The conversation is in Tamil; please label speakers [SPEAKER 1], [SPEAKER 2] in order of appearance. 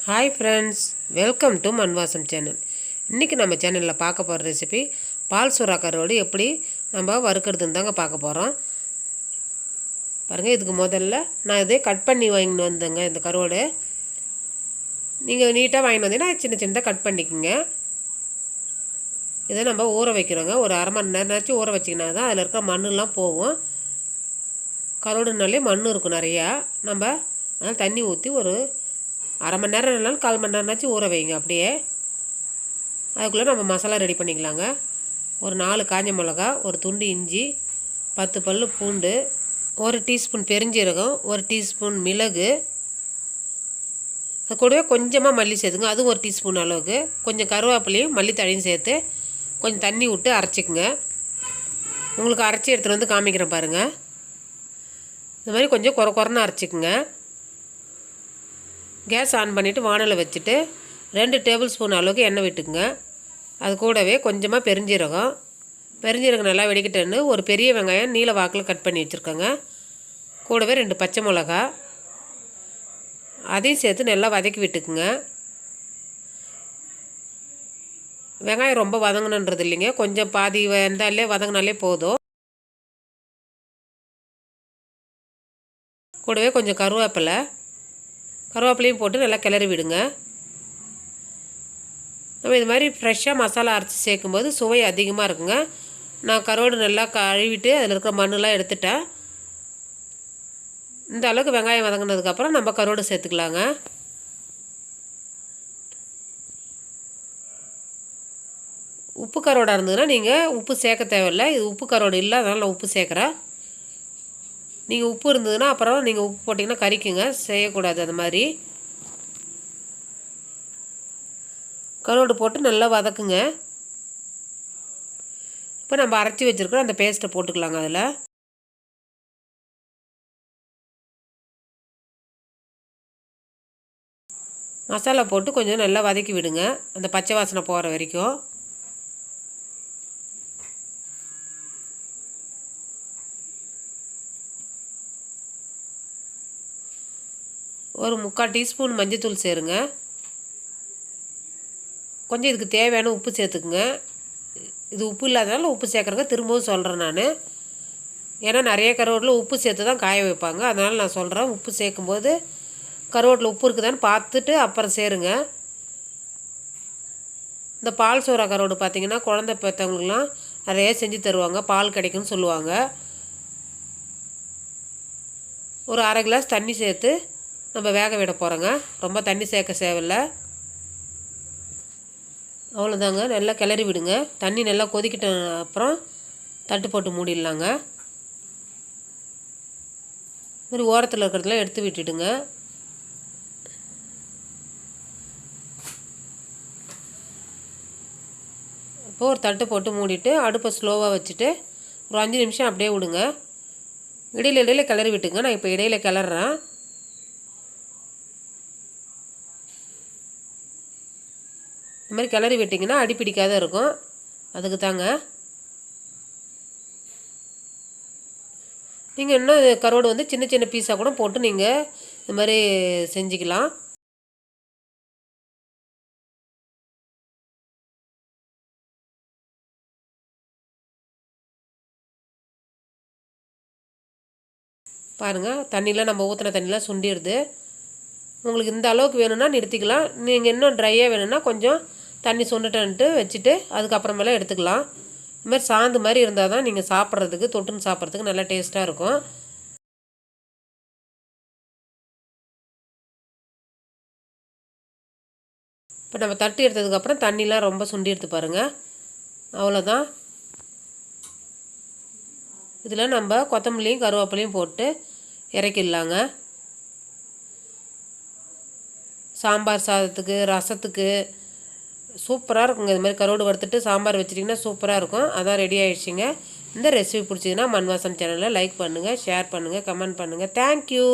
[SPEAKER 1] ஹாய் ஃப்ரெண்ட்ஸ், வெல்கம் டு மண் வாசம் சேனல். இன்றைக்கி நம்ம சேனலில் பார்க்க போகிற ரெசிபி பால் சுறா கருவாடு எப்படி நம்ம வறுக்கிறதுன்னு தாங்க பார்க்க போகிறோம். பாருங்கள், இதுக்கு முதல்ல நான் இதே கட் பண்ணி வாங்கின்னு வந்தேங்க. இந்த கருவாடு நீங்கள் நீட்டாக வாங்கின்னு வந்தீங்கன்னா சின்ன சின்னதாக கட் பண்ணிக்கோங்க. இதை நம்ம ஊற வைக்கிறோங்க. ஒரு அரை மணி நேரம்னாச்சும் ஊற வச்சிங்கன்னா தான் அதில் இருக்கிற மண்ணெலாம் போகும். கருவாடுனாலே மண் இருக்கும் நிறையா. நம்ம அதனால் தண்ணி ஊற்றி ஒரு அரை மணி நேரம் இல்லைனாலும் 1/4 மணி நேரம்னாச்சும் ஊற வைங்க. அப்படியே அதுக்குள்ளே நம்ம மசாலா ரெடி பண்ணிக்கலாங்க. ஒரு 4 காஞ்ச மிளகா, ஒரு துண்டு இஞ்சி, 10 பல் பூண்டு, 1 டீஸ்பூன் பெருஞ்சீரகம், 1 டீஸ்பூன் மிளகு, அது கூடவே கொஞ்சமாக மல்லி சேர்த்துங்க. அதுவும் 1 டீஸ்பூன் அளவுக்கு. கொஞ்சம் கருவேப்பிலையும் மல்லித்தழையும் சேர்த்து கொஞ்சம் தண்ணி விட்டு அரைச்சிக்குங்க. உங்களுக்கு அரைச்சி எடுத்துகிட்டு வந்து காமிக்கிறேன் பாருங்கள். இந்த மாதிரி கொஞ்சம் குறைன்னு அரைச்சிக்குங்க. கேஸ் ஆன் பண்ணிவிட்டு வானலை வச்சுட்டு 2 டேபிள் ஸ்பூன் அளவுக்கு எண்ணெய் விட்டுக்குங்க. அது கூடவே கொஞ்சமாக பெருஞ்சீரகம் நல்லா வெடிக்கிட்டேன்னு ஒரு பெரிய வெங்காயம் நீல வாக்கில் கட் பண்ணி வச்சுருக்கோங்க. கூடவே 2 பச்சை மிளகா, அதையும் சேர்த்து நல்லா வதக்கி விட்டுக்குங்க. வெங்காயம் ரொம்ப வதங்கணுன்றது இல்லைங்க, கொஞ்சம் பாதி வதங்கினாலே போதும். கூடவே கொஞ்சம் கருவேப்பிலையும் போட்டு நல்லா கிளறி விடுங்க. நம்ம இது மாதிரி ஃப்ரெஷ்ஷாக மசாலா அரைச்சி சேர்க்கும்போது சுவை அதிகமாக இருக்குங்க. நான் கருவாடு நல்லா கழுவிட்டு அதில் இருக்கிற மண்ணெலாம் எடுத்துட்டேன். இந்த அளவுக்கு வெங்காயம் வதங்கினதுக்கப்புறம் நம்ம கருவாடு சேர்த்துக்கலாங்க. உப்பு கருவாடாக இருந்ததுன்னா நீங்கள் உப்பு சேர்க்க தேவையில்லை. இது உப்பு கருவாடு இல்லை, அதனால் நான் உப்பு சேர்க்குறேன். நீங்கள் உப்பு இருந்ததுன்னா அப்புறம் நீங்கள் உப்பு போட்டிங்கன்னா கறிக்குங்க, செய்யக்கூடாது. அது மாதிரி கருவாடு போட்டு நல்லா வதக்குங்க. இப்போ நம்ம அரைச்சி வச்சுருக்கோம் அந்த பேஸ்ட்டை போட்டுக்கலாங்க. அதில் மசாலா போட்டு கொஞ்சம் நல்லா வதக்கி விடுங்க, அந்த பச்சை வாசனை போகிற வரைக்கும். ஒரு 3/4 டீஸ்பூன் மஞ்சத்தூள் சேருங்க. கொஞ்சம் இதுக்கு தேவையான உப்பு சேர்த்துக்குங்க. இது உப்பு இல்லாதனால உப்பு சேர்க்குறங்க திரும்பவும் சொல்கிறேன் நான். ஏன்னா நிறைய கருவாட்டில் உப்பு சேர்த்து தான் காய வைப்பாங்க. அதனால் நான் சொல்கிறேன், உப்பு சேர்க்கும்போது கருவாட்டில் உப்பு இருக்குதான்னு பார்த்துட்டு அப்புறம் சேருங்க. இந்த பால் சூறா கருவாடு பார்த்திங்கன்னா குழந்தை பெற்றவங்களுக்குலாம் நிறைய செஞ்சு தருவாங்க. பால் கிடைக்குன்னு சொல்லுவாங்க. ஒரு 1/2 கிளாஸ் தண்ணி சேர்த்து நம்ம வேக விட போகிறோங்க. ரொம்ப தண்ணி சேர்க்க தேவையில்லை. அவ்வளோதாங்க, நல்லா கிளறி விடுங்க. தண்ணி நல்லா கொதிக்கிட்ட அப்புறம் தட்டு போட்டு மூடிடலாங்க. மாதிரி ஓரத்தில் இருக்கிறதுலாம் எடுத்து விட்டுடுங்க. இப்போ ஒரு தட்டு போட்டு மூடிட்டு அடுப்பை ஸ்லோவாக வச்சுட்டு ஒரு 5 நிமிஷம் அப்படியே விடுங்க. இடையில கிளறி விட்டுங்க. நான் இப்போ இடையில கிளறேன். இந்த மாதிரி கிளறி விட்டிங்கன்னா அடி பிடிக்காத இருக்கும். அதுக்கு தாங்க. நீங்கள் இன்னும் கருவாடு வந்து சின்ன சின்ன பீஸாக கூட போட்டு நீங்கள் இந்த மாதிரி செஞ்சுக்கலாம். பாருங்கள், தண்ணியில் நம்ம ஊற்றின தண்ணிலாம் சுண்டிடுது. உங்களுக்கு இந்த அளவுக்கு வேணும்னா நிறுத்திக்கலாம். நீங்கள் இன்னும் ட்ரையாக வேணும்னா கொஞ்சம் தண்ணி சுண்டுட்டன்ட்டு வச்சுட்டு அதுக்கப்புறமேலாம் எடுத்துக்கலாம். இது மாதிரி சாந்து மாதிரி இருந்தால் தான் நீங்கள் சாப்பிட்றதுக்கு தொட்டுன்னு சாப்பிட்றதுக்கு நல்லா டேஸ்ட்டாக இருக்கும். இப்போ நம்ம தட்டி எடுத்ததுக்கப்புறம் தண்ணிலாம் ரொம்ப சுண்டி எடுத்து பாருங்கள். அவ்வளோதான். இதில் நம்ம கொத்தமல்லியும் கருவேப்பிலையும் போட்டு இறக்கிடலாங்க. சாம்பார் சாதத்துக்கு, ரசத்துக்கு சூப்பராக இருக்குங்க. இது மாதிரி கருவாடு வறுத்துட்டு சாம்பார் வச்சிட்டிங்கன்னா சூப்பராக இருக்கும். அதான் ரெடி ஆகிடுச்சிங்க. இந்த ரெசிபி பிடிச்சிங்கன்னா மண் வாசம் சேனலில் லைக் பண்ணுங்கள், ஷேர் பண்ணுங்கள், கமெண்ட் பண்ணுங்கள். தேங்க்யூ.